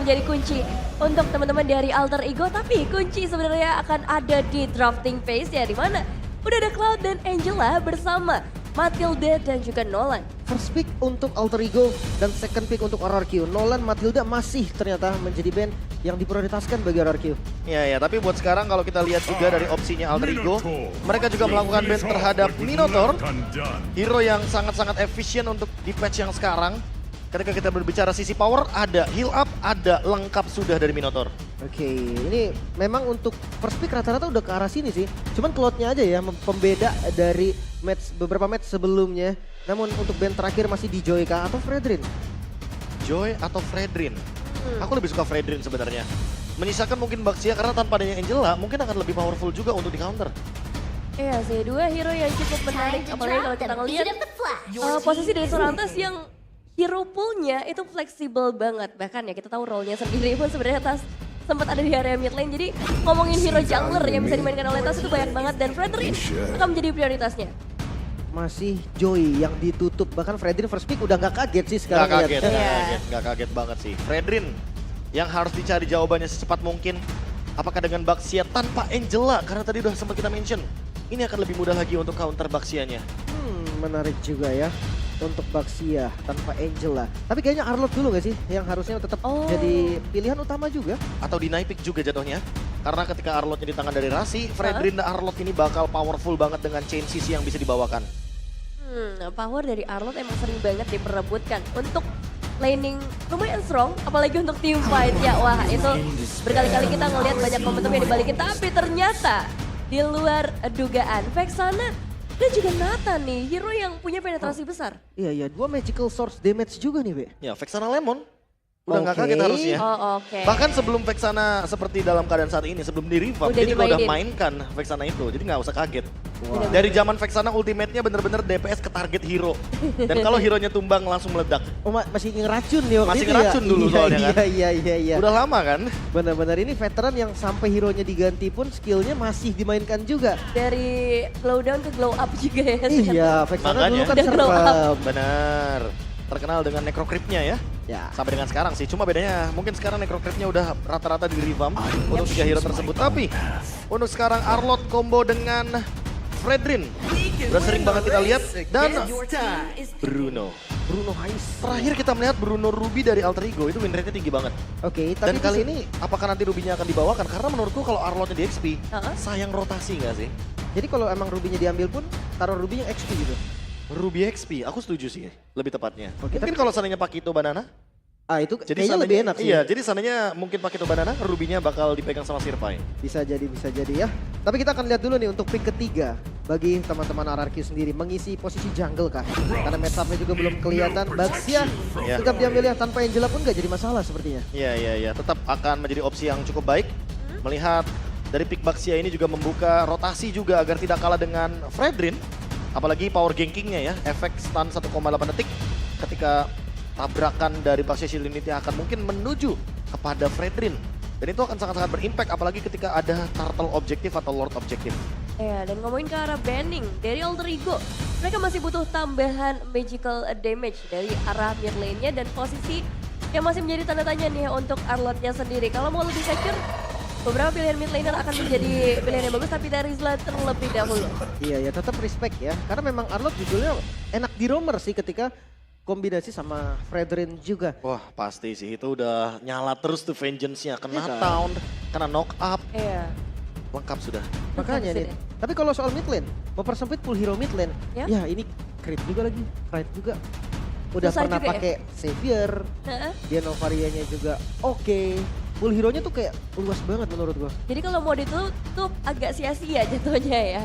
menjadi kunci untuk teman-teman dari Alter Ego. Tapi kunci sebenarnya akan ada di drafting phase ya, di mana udah ada Cloud dan Angela bersama Matilda dan juga Nolan. First pick untuk Alter Ego dan second pick untuk RRQ. Nolan, Matilda masih ternyata menjadi band yang diprioritaskan bagi RRQ. Ya, tapi buat sekarang kalau kita lihat juga dari opsinya Alter Ego, mereka juga melakukan ban terhadap Minotaur, hero yang sangat-sangat efisien untuk di patch yang sekarang. Ketika kita berbicara sisi power, ada heal up, ada lengkap sudah dari Minotaur. Oke, ini memang untuk first pick rata-rata udah ke arah sini sih. Cuman Cloud-nya aja ya pembeda dari beberapa match sebelumnya. Namun untuk band terakhir masih di Joy kah atau Fredrin? Joy atau Fredrin? Aku lebih suka Fredrin sebenarnya. Menyisakan mungkin Baxia karena tanpa adanya Angela mungkin akan lebih powerful juga untuk di counter. Iya sih, dua hero yang cukup menarik. Apalagi kalau kita ngeliat posisi dari Sorantes yang hero poolnya itu fleksibel banget. Bahkan ya kita tahu role-nya sendiri pun sebenarnya sempat ada di area mid lane. Jadi ngomongin hero jungler yang bisa dimainkan oleh Tas itu banyak banget. Dan Fredrin akan menjadi prioritasnya. Masih Joy yang ditutup. Bahkan Fredrin first pick udah gak kaget sih sekarang. Gak kaget banget sih. Fredrin yang harus dicari jawabannya secepat mungkin. Apakah dengan Baxia tanpa Angela? Karena tadi udah sempat kita mention. Ini akan lebih mudah lagi untuk counter Baxianya. Menarik juga ya. Untuk Baxia tanpa Angela. Tapi kayaknya Arlott dulu gak sih yang harusnya tetap jadi pilihan utama juga? Atau di Naipik juga jatuhnya. Karena ketika Arlottnya di tangan dari Rasi, Fredrin dan Arlott ini bakal powerful banget dengan chain CC yang bisa dibawakan. Power dari Arlott emang sering banget diperebutkan untuk laning lumayan strong, apalagi untuk team fight ya. Wah itu berkali-kali kita ngelihat banyak momentum yang dibalikin, tapi ternyata di luar dugaan Vexana dan juga Nathan nih, hero yang punya penetrasi besar. Iya, dua magical source damage juga nih, Be. Ya, Vexana Lemon. Udah nggak kaget harusnya. Bahkan sebelum Vexana seperti dalam keadaan saat ini, sebelum di revamp, dia juga udah mainkan Vexana itu. Jadi nggak usah kaget. Wow. Dari zaman Vexana ultimate-nya bener-bener DPS ke target hero. Dan kalau hero-nya tumbang langsung meledak. Oh masih ngeracun nih waktu masih itu ngeracun ya? dulu soalnya kan. Iya. Udah lama kan. Bener-bener ini veteran yang sampai hero-nya diganti pun skillnya masih dimainkan juga. Dari glow down ke glow up juga ya. Iya, Vexana dulu kan glow up. Bener. Terkenal dengan necrocrypt-nya ya. Sampai dengan sekarang sih. Cuma bedanya mungkin sekarang necrocrypt-nya udah rata-rata di revamp untuk 3 hero tersebut. Tapi untuk sekarang Arlott combo dengan Fredrin. Udah sering banget kita lihat. Dan Bruno Hais. Terakhir kita melihat Bruno Ruby dari Alter Ego itu win rate-nya tinggi banget. Oke, tapi dan kali ini apakah nanti Ruby-nya akan dibawakan? Karena menurutku kalau Arlott-nya di XP, sayang rotasi nggak sih? Jadi kalau emang Ruby-nya diambil pun taruh Ruby-nya XP gitu? Ruby XP, aku setuju sih lebih tepatnya. Mungkin kalau seandainya Pakito Banana. Itu jadi kayaknya lebih enak sih. Iya, jadi seandainya mungkin Pakito Banana, Ruby-nya bakal dipegang sama Sirpai. Bisa jadi ya. Tapi kita akan lihat dulu nih untuk pick ketiga. Bagi teman-teman RRQ sendiri mengisi posisi jungle kah? Karena matchup-nya juga belum kelihatan. Baxia tetap diambil ya, tanpa Angela pun gak jadi masalah sepertinya. Iya, tetap akan menjadi opsi yang cukup baik. Melihat dari pick Baxia ini juga membuka rotasi juga agar tidak kalah dengan Fredrin. Apalagi power gankingnya ya, efek stun 1,8 detik ketika tabrakan dari Baxia Shield Unity akan mungkin menuju kepada Fredrin. Dan itu akan sangat-sangat berimpact apalagi ketika ada turtle objektif atau lord objektif. Ya, dan ngomongin ke arah banning dari Alter Ego, mereka masih butuh tambahan magical damage dari arah mid lane-nya dan posisi yang masih menjadi tanda tanya nih untuk Arlott-nya sendiri. Kalau mau lebih secure, beberapa pilihan mid laner akan menjadi pilihan yang bagus, tapi dari Rizla terlebih dahulu. Iya, tetap respect ya. Karena memang Arlott judulnya enak di roamer sih ketika kombinasi sama Fredrin juga. Wah pasti sih, itu udah nyala terus tuh vengeance-nya. Kena town, kena knock up. Iya. Lengkap sudah. Makanya nih. Tapi kalau soal mid lane, mempersempit pool hero mid lane. Ya ini crit juga lagi, right juga. Udah susah pernah pakai Savior, dia Novarianya juga oke. Pool hero-nya tuh kayak luas banget menurut gua. Jadi kalau mau ditutup agak sia-sia jatuhnya ya.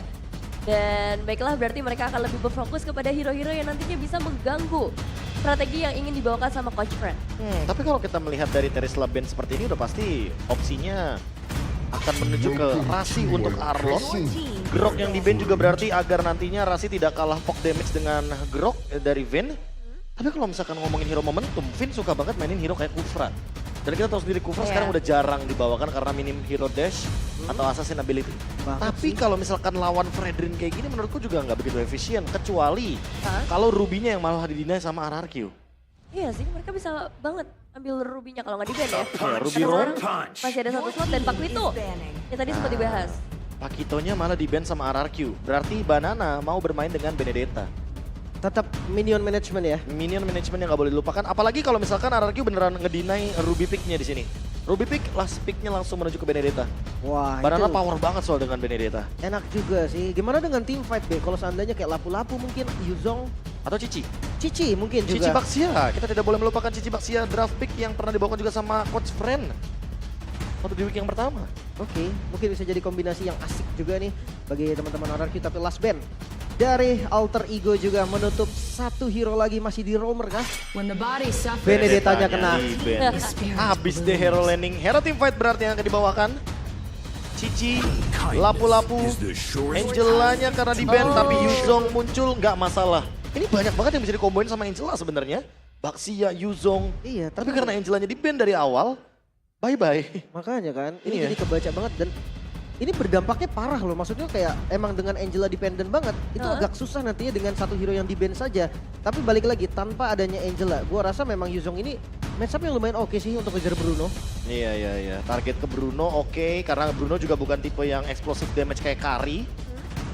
Dan baiklah berarti mereka akan lebih berfokus kepada hero-hero yang nantinya bisa mengganggu strategi yang ingin dibawakan sama Coach Fred. Tapi kalau kita melihat dari Terisla band seperti ini udah pasti opsinya akan menuju ke Rasi untuk Arlott. Grok yang di band juga berarti agar nantinya Rasi tidak kalah poke damage dengan Grok dari Vayne. Tapi kalau misalkan ngomongin hero momentum, Vayne suka banget mainin hero kayak Kufra. Dan kita tahu sendiri Kufra sekarang udah jarang dibawakan karena minim hero dash atau assassin ability. Tapi kalau misalkan lawan Fredrin kayak gini menurutku juga nggak begitu efisien. Kecuali kalau Ruby-nya yang malah di-deny sama RRQ. Iya sih, mereka bisa banget ambil Ruby-nya kalau nggak di-ban ya. Ruby Karena Roam. sekarang masih ada satu slot dan Paquito. Ya tadi sempat dibahas. Pakitonya malah di-ban sama RRQ. Berarti Banana mau bermain dengan Benedetta. Tetap minion management ya. Minion management yang nggak boleh dilupakan. Apalagi kalau misalkan RRQ beneran ngedinai Ruby pick-nya di sini. Ruby pick, last pick-nya langsung menuju ke Benedetta. Wah, Banana itu power banget soal dengan Benedetta. enak juga sih. Gimana dengan team fight, Be? Kalau seandainya kayak Lapu-Lapu mungkin, Yuzong, Atau Cici. Cici mungkin Cici juga. Baxia. Kita tidak boleh melupakan Cici Baxia draft pick yang pernah dibawakan juga sama Coach Friend. Waktu di week yang pertama. Oke, mungkin bisa jadi kombinasi yang asik juga nih bagi teman-teman RRQ. Tapi last band dari Alter Ego juga menutup satu hero lagi masih di roamer kah? Benedettanya kena. di-ban. Habis deh hero landing. Hero team fight berarti yang akan dibawakan. Cici, Lapu-Lapu, Angelanya karena di-ban tapi Yuzong muncul nggak masalah. Ini banyak banget yang bisa dikomboin sama Angela sebenarnya. Baxia, Yuzong. Iya, Tapi karena Angelanya di-ban dari awal, bye-bye. makanya kan ini Iya. jadi kebaca banget dan ini berdampaknya parah loh. Maksudnya kayak emang dengan Angela dependent banget. Itu agak susah nantinya dengan satu hero yang di-ban saja. Tapi balik lagi tanpa adanya Angela, gua rasa memang Yuzong ini match up yang lumayan oke sih untuk kejar Bruno. Iya. Target ke Bruno oke, karena Bruno juga bukan tipe yang explosive damage kayak Kari.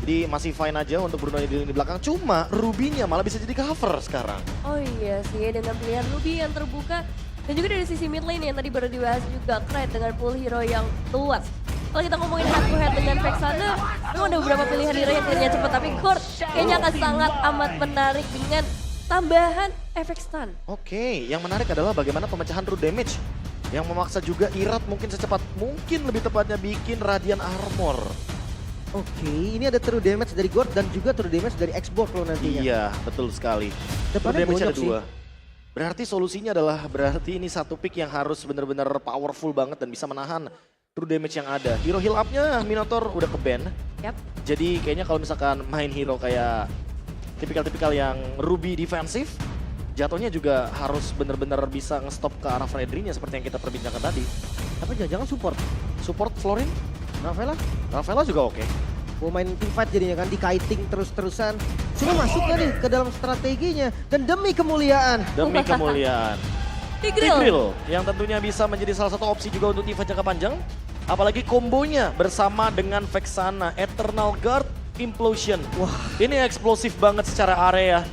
Jadi masih fine aja untuk Bruno di belakang. Cuma Ruby-nya malah bisa jadi cover sekarang. Oh iya sih, dengan pilihan Ruby yang terbuka. Dan juga dari sisi mid lane yang tadi baru dibahas juga, Krait dengan pool hero yang luas. Kalau kita ngomongin head to head dengan Vexana, memang ada beberapa pilihan hero yang kayaknya cepat. Tapi Court kayaknya akan sangat amat menarik dengan tambahan efek stun. Oke, yang menarik adalah bagaimana pemecahan root damage. Yang memaksa juga Irat mungkin secepat mungkin lebih tepatnya bikin Radiant Armor. Oke, ini ada true damage dari Gord dan juga true damage dari Xbox loh nantinya. Iya, betul sekali. Root Depannya damage ada bonyok sih. 2. Berarti solusinya adalah berarti ini satu pick yang harus benar-benar powerful banget dan bisa menahan true damage yang ada. Hero heal up-nya Minotaur udah ke-ban. Yap. Jadi kayaknya kalau misalkan main hero kayak tipikal-tipikal yang Ruby defensif, jatuhnya juga harus benar-benar bisa nge-stop ke arah Fredry-nya seperti yang kita perbincangkan tadi. Tapi jangan support. Support Florin, Rafaela Rafaela juga oke. mau main team fight jadinya kan, di kiting terus-terusan. Cuma masuk nggak nih ke dalam strateginya dan demi kemuliaan. Demi kemuliaan. Tigreal. Tigreal yang tentunya bisa menjadi salah satu opsi juga untuk event jangka panjang. Apalagi kombonya bersama dengan Vexana, Eternal Guard, Implosion. Wah, Ini eksplosif banget secara area.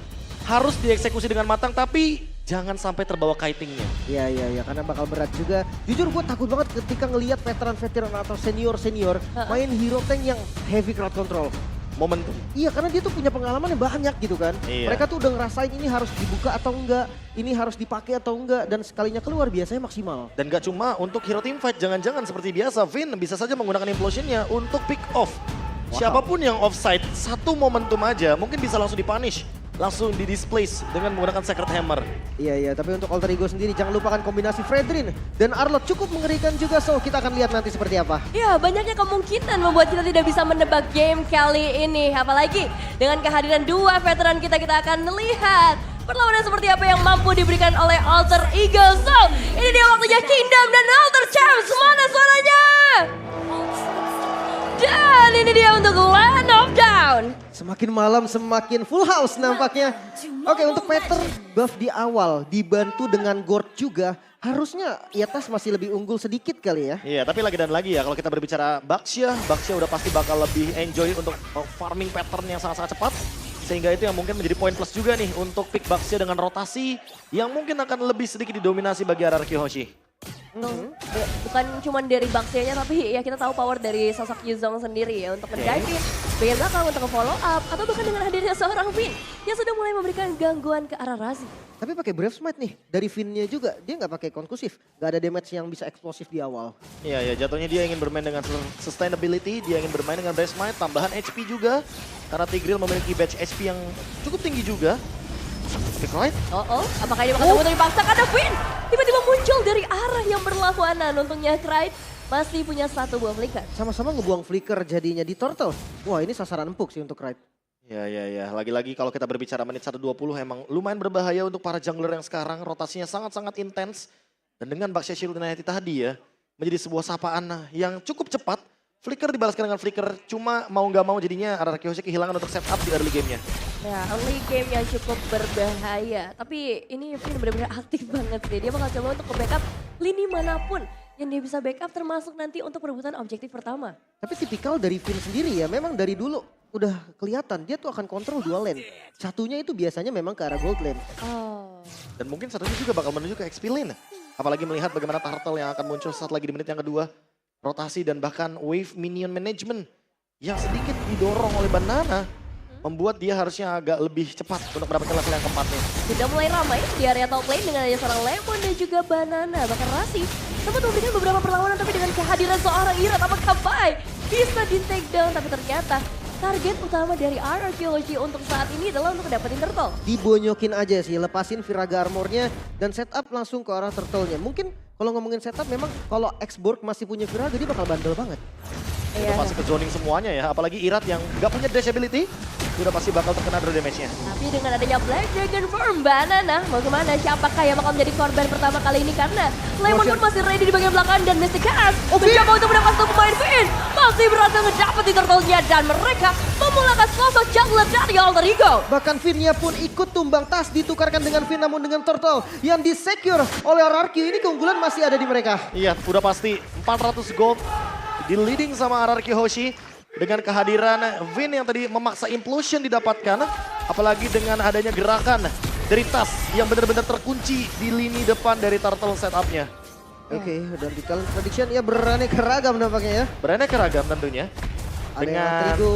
Harus dieksekusi dengan matang tapi jangan sampai terbawa kitingnya. iya karena bakal berat juga. Jujur gue takut banget ketika ngelihat veteran-veteran atau senior-senior main hero tank yang heavy crowd control. Momentum. Iya, karena dia tuh punya pengalaman yang banyak gitu kan. Iya. Mereka tuh udah ngerasain ini harus dibuka atau enggak, ini harus dipakai atau enggak, dan sekalinya keluar biasanya maksimal. Dan gak cuma untuk hero team fight, jangan-jangan seperti biasa Vin bisa saja menggunakan implosionnya untuk pick off. Siapapun yang offside, satu momentum aja mungkin bisa langsung dipunish. Langsung di-displace dengan menggunakan Sacred Hammer. Iya, tapi untuk Alter Ego sendiri jangan lupakan kombinasi Fredrin dan Arlott cukup mengerikan juga, so kita akan lihat nanti seperti apa. Ya, banyaknya kemungkinan membuat kita tidak bisa menebak game kali ini. Apalagi dengan kehadiran dua veteran kita akan melihat perlawanan seperti apa yang mampu diberikan oleh Alter Ego. So, ini dia waktunya Kingdom dan Alter Champs. Mana suaranya? Dan ini dia untuk Land of Down. Semakin malam semakin full house nampaknya. Oke, untuk Peter buff di awal dibantu dengan Gord juga. Harusnya Yatas masih lebih unggul sedikit kali ya. Iya, tapi lagi dan lagi ya kalau kita berbicara Baxia udah pasti bakal lebih enjoy untuk farming pattern yang sangat-sangat cepat. Sehingga itu yang mungkin menjadi poin plus juga nih untuk pick Baxia dengan rotasi yang mungkin akan lebih sedikit didominasi bagi RRQ Hoshi. Bukan cuma dari Baxia-nya tapi ya kita tahu power dari sosok Yuzong sendiri ya untuk mendiving bagian belakang untuk follow up atau bahkan dengan hadirnya seorang Vin yang sudah mulai memberikan gangguan ke arah Razi. Tapi pakai Brave Smite nih, dari Vin-nya juga dia nggak pakai konkusif, nggak ada damage yang bisa eksplosif di awal. Iya, jatuhnya dia ingin bermain dengan sustainability, dia ingin bermain dengan Brave Smite, tambahan HP juga. Karena Tigreal memiliki batch HP yang cukup tinggi juga. Pick right? Apakah ini bakal untuk dipaksa karena Vin tiba-tiba muncul dari arah yang berlawanan. Untungnya Krait masih punya satu buah flicker. Sama-sama ngebuang flicker jadinya di turtle. Wah, ini sasaran empuk sih untuk Krait. Ya. Lagi-lagi kalau kita berbicara menit 1:20 emang lumayan berbahaya untuk para jungler yang sekarang. Rotasinya sangat-sangat intens. Dan dengan Baxia Shield United tadi ya, menjadi sebuah sapaan yang cukup cepat. Flicker dibalaskan dengan flicker, cuma mau nggak mau jadinya RRQ Hoshi kehilangan untuk setup di early gamenya. Ya, early game yang cukup berbahaya. Tapi ini Vin benar-benar aktif banget sih. Dia bakal coba untuk ke-backup lini manapun yang dia bisa backup termasuk nanti untuk perebutan objektif pertama. Tapi tipikal dari Vin sendiri ya, memang dari dulu udah kelihatan dia tuh akan kontrol dua lane. Satunya itu biasanya memang ke arah gold lane. Oh. Dan mungkin satunya juga bakal menuju ke XP lane. Apalagi melihat bagaimana turtle yang akan muncul saat lagi di menit yang kedua. Rotasi dan bahkan wave minion management yang sedikit didorong oleh Banana. Membuat dia harusnya agak lebih cepat untuk mendapatkan level yang keempatnya. Sudah mulai ramai di area top lane dengan adanya seorang Lemon dan juga Banana. Bahkan Rasi sempat memberikan beberapa perlawanan tapi dengan kehadiran seorang Irat apakah Bai bisa di take down. Tapi ternyata target utama dari RRQOG untuk saat ini adalah untuk dapetin turtle. Dibonyokin aja sih, lepasin Viraga armornya dan setup langsung ke arah turtle-nya. Mungkin kalau ngomongin setup memang kalau X-Borg masih punya Viraga dia bakal bandel banget. Itu pasti ke zoning semuanya ya, apalagi Irat yang gak punya dash ability. Udah pasti bakal terkena draw damage-nya. Tapi dengan adanya Black Dragon Form Banana, mau kemana? Siapakah yang bakal menjadi korban pertama kali ini? Karena Lemon pun masih ready di bagian belakang dan Mystic Chaos mencoba untuk mendapatkan satu pemain Vin. Masih berhasil ngedapetin turtle-nya dan mereka memulakan sosok jungler dari Alter Ego. Bahkan Vinnya pun ikut tumbang tas ditukarkan dengan Vin namun dengan turtle yang di-secure oleh RRQ. Ini keunggulan masih ada di mereka. Iya, udah pasti 400 gold di leading sama RRQ Hoshi. Dengan kehadiran Vin yang tadi memaksa implosion didapatkan. Apalagi dengan adanya gerakan dari Tas yang benar-benar terkunci di lini depan dari turtle setupnya. Oke, dan di kalian prediction ya beraneka ragam nampaknya ya. Beraneka ragam tentunya. Ada yang Trigo.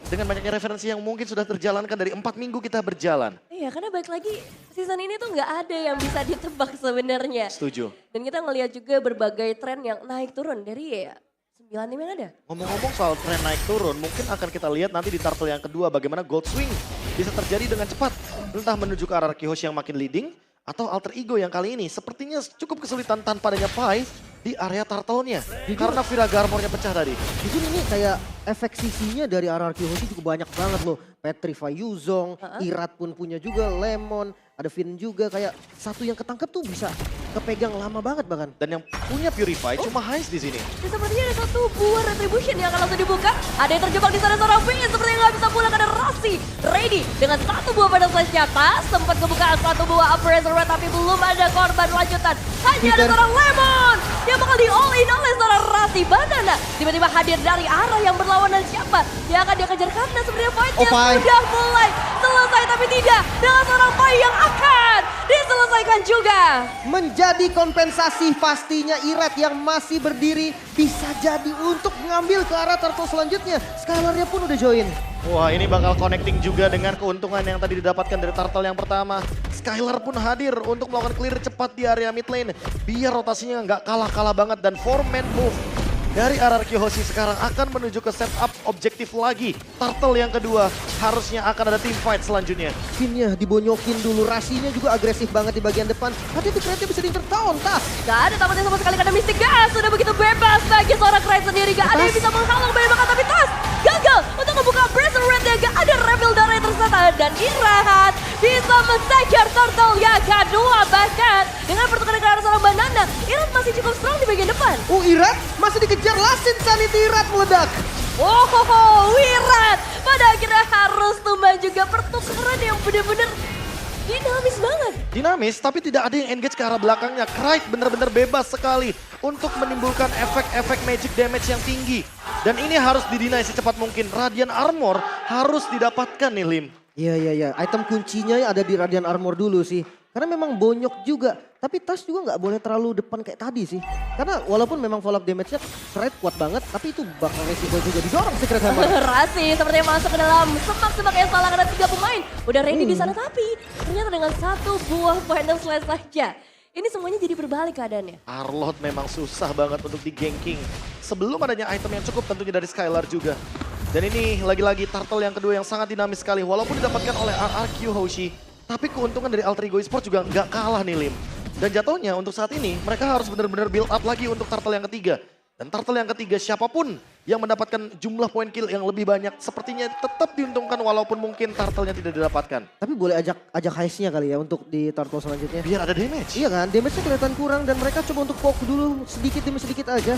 Dengan banyaknya referensi yang mungkin sudah terjalankan dari 4 minggu kita berjalan. Iya, karena balik lagi season ini tuh nggak ada yang bisa ditebak sebenarnya. Setuju. Dan kita ngelihat juga berbagai tren yang naik turun dari ya 9 tim yang ada. Ngomong-ngomong soal tren naik turun, mungkin akan kita lihat nanti di turtle yang kedua bagaimana gold swing bisa terjadi dengan cepat. Entah menuju ke arah Kihoshi yang makin leading, atau Alter Ego yang kali ini sepertinya cukup kesulitan tanpa adanya Pai di area turtle-nya. Karena Viraga armornya pecah tadi. Jujur ini kayak efek sisinya dari RRQ Hoshi cukup banyak banget loh. Petrify Yuzong, Irat pun punya juga, Lemon, ada Vin juga. Kayak satu yang ketangkep tuh bisa kepegang lama banget bahkan. Dan yang punya Purify cuma Hais di sini. Dan sepertinya ada satu buah retribution yang akan langsung dibuka. Ada yang terjebak di sana seorang Vin sepertinya nggak bisa pulang karena Rasi ready dengan satu buah pada slash nyata. Sempat kebukaan satu buah appraisal red tapi belum ada korban lanjutan. Hanya ada seorang Lemon yang bakal di all in oleh seorang Rasi. Banana tiba-tiba hadir dari arah yang berlawanan siapa yang akan dia kejar karena sebenarnya fightnya sudah mulai selesai tapi tidak dengan seorang Pai yang akan diselesaikan juga. Menjadi kompensasi pastinya Irat yang masih berdiri bisa jadi untuk mengambil ke arah turtle selanjutnya. Skylar-nya pun udah join. Wah, ini bakal connecting juga dengan keuntungan yang tadi didapatkan dari turtle yang pertama. Skylar pun hadir untuk melakukan clear cepat di area mid lane. Biar rotasinya nggak kalah-kalah banget dan 4-man move dari RRQ Hoshi sekarang akan menuju ke setup objektif lagi. Turtle yang kedua harusnya akan ada team fight selanjutnya. Vinnya dibonyokin dulu, Rasinya juga agresif banget di bagian depan. Tapi itu Kratnya bisa di-tertaun, Tas. Gak ada tamatnya sama sekali karena Mystic Gas sudah begitu bebas bagi seorang Krat sendiri. Gak ada yang bisa menghalang banyak banget tapi Tas gagal untuk membuka Bracer Red yang gak ada reveal darah yang tersata. Dan Irat bisa men-secure turtle yang kedua bahkan dengan pertukaran ke arah seorang Banana. Irat masih cukup strong di bagian depan. Irat masih dikejar, Last Insanity Irat meledak. Oh, Irat pada akhirnya harus tumbang juga pertukaran yang benar-benar dinamis banget. Dinamis tapi tidak ada yang engage ke arah belakangnya. Krait benar-benar bebas sekali untuk menimbulkan efek-efek magic damage yang tinggi. Dan ini harus didinai secepat mungkin. Radiant Armor harus didapatkan nih Lim. Iya. Item kuncinya ada di Radiant Armor dulu sih. Karena memang bonyok juga. Tapi Tas juga nggak boleh terlalu depan kayak tadi sih. Karena walaupun memang follow up damage-nya Krait kuat banget. Tapi itu bakal resiko juga didorong Secret Hammer. Rasi sepertinya masuk ke dalam semak-semak yang salah karena 3 pemain. Udah ready di sana tapi ternyata dengan satu buah final slash saja. Ini semuanya jadi berbalik keadaannya. Arlot memang susah banget untuk di-ganking. Sebelum adanya item yang cukup tentunya dari Skylar juga. Dan ini lagi-lagi turtle yang kedua yang sangat dinamis sekali. Walaupun didapatkan oleh RRQ Hoshi. Tapi keuntungan dari Alter Ego Esports juga nggak kalah nih Lim. Dan jatuhnya untuk saat ini mereka harus benar-benar build up lagi untuk turtle yang ketiga. Dan turtle yang ketiga siapapun yang mendapatkan jumlah poin kill yang lebih banyak sepertinya tetap diuntungkan walaupun mungkin turtle-nya tidak didapatkan. Tapi boleh ajak Heist-nya kali ya untuk di turtle selanjutnya. Biar ada damage. Iya kan, damage-nya kelihatan kurang dan mereka coba untuk poke dulu sedikit demi sedikit aja.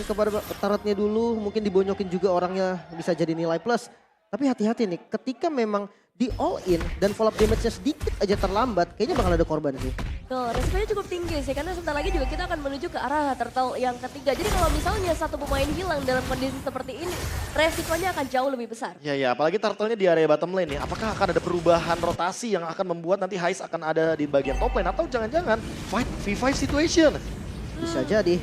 Kepada turretnya dulu mungkin dibonyokin juga orangnya bisa jadi nilai plus. Tapi hati-hati nih, ketika memang di all in dan follow up damage-nya sedikit aja terlambat, kayaknya bakal ada korban sih. Tuh, resikonya cukup tinggi sih karena sebentar lagi juga kita akan menuju ke arah turtle yang ketiga. Jadi kalau misalnya satu pemain hilang dalam kondisi seperti ini, resikonya akan jauh lebih besar. Ya, apalagi turtle-nya di area bottom lane ya. Apakah akan ada perubahan rotasi yang akan membuat nanti Heist akan ada di bagian top lane atau jangan-jangan fight V5 situation? Bisa jadi,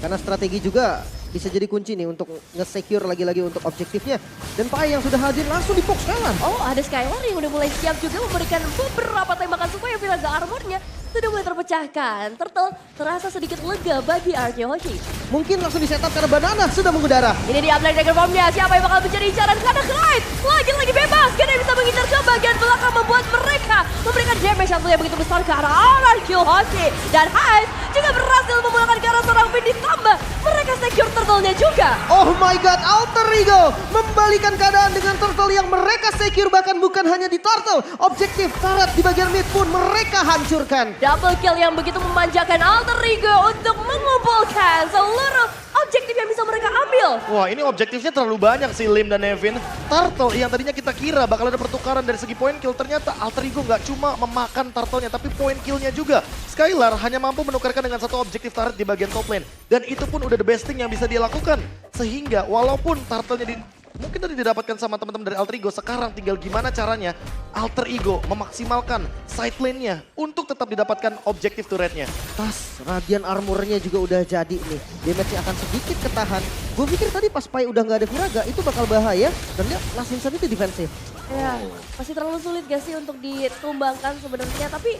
karena strategi juga bisa jadi kunci nih untuk nge-secure lagi-lagi untuk objektifnya. Dan Pai yang sudah hadir langsung di-poke sekarang. Oh, ada Skylar yang udah mulai siap juga memberikan beberapa tembakan supaya Viraga armornya sudah mulai terpecahkan. Turtle terasa sedikit lega bagi Arkehoshi. Mungkin langsung di-setup karena Banana sudah mengudara. Ini dia Black Dragon Formnya, siapa yang bakal mencari incaran karena Clyde lagi-lagi bebas. Karena bisa mengincar ke bagian belakang membuat mereka memberikan damage yang begitu besar ke arah Arkehoshi. Dan Heist juga berhasil memulangkan ke arah seorang pin ditambah. Mereka secure turtle-nya juga. Oh my god, Alter Ego membalikan keadaan dengan turtle yang mereka secure, bahkan bukan hanya di turtle. Objektif turret di bagian mid pun mereka hancurkan. Double kill yang begitu memanjakan Alter Ego untuk mengumpulkan seluruh objektif yang bisa mereka ambil. Wah, ini objektifnya terlalu banyak sih Lim dan Nevin. Turtle yang tadinya kita kira bakal ada pertukaran dari segi point kill, ternyata Alter Ego nggak cuma memakan turtle-nya tapi point kill-nya juga. Skylar hanya mampu menukarkan dengan satu objektif turret di bagian top lane. Dan itu pun udah the best thing yang bisa dia lakukan. Sehingga walaupun turtle-nya mungkin tadi didapatkan sama teman-teman dari Alter Ego, sekarang tinggal gimana caranya Alter Ego memaksimalkan side lane-nya untuk tetap didapatkan objektif turret-nya. Tas, Radiant Armor-nya juga udah jadi nih. Damage-nya akan sedikit ketahan. Gue pikir tadi pas Pai udah nggak ada Viraga, itu bakal bahaya. Dan lihat Last Instance itu defensif. Ya, masih terlalu sulit gak sih untuk ditumbangkan sebenarnya. Tapi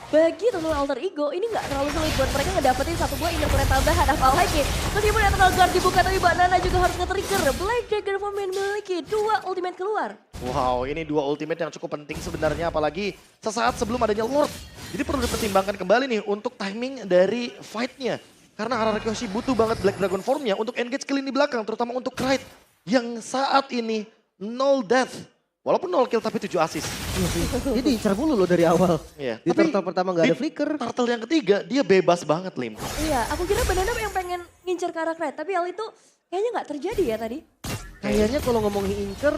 bagi teman Alter Ego ini nggak terlalu sulit buat mereka ngedapetin satu buah inner turret tambahan. Apalagi meskipun Eternal Guard dibuka tapi Banana juga harus nge-trigger. Black Dragon Form memiliki 2 ultimate keluar. Wow, ini 2 ultimate yang cukup penting sebenarnya, apalagi sesaat sebelum adanya Lord. Jadi perlu dipertimbangkan kembali nih untuk timing dari fight-nya. Karena Arkehoshi butuh banget Black Dragon Form-nya untuk engage kill di belakang, terutama untuk Clyde yang saat ini 0 death. Walaupun 0 kill tapi 7 assist. Iya sih, dia diincar mulu loh dari awal. Iya. Di turtle pertama nggak ada flicker. Turtle yang ketiga dia bebas banget, Lim. Iya, aku kira Banana yang pengen ngincer ke arah Clyde, tapi hal itu kayaknya nggak terjadi ya tadi. Kayaknya kalau ngomongin incer,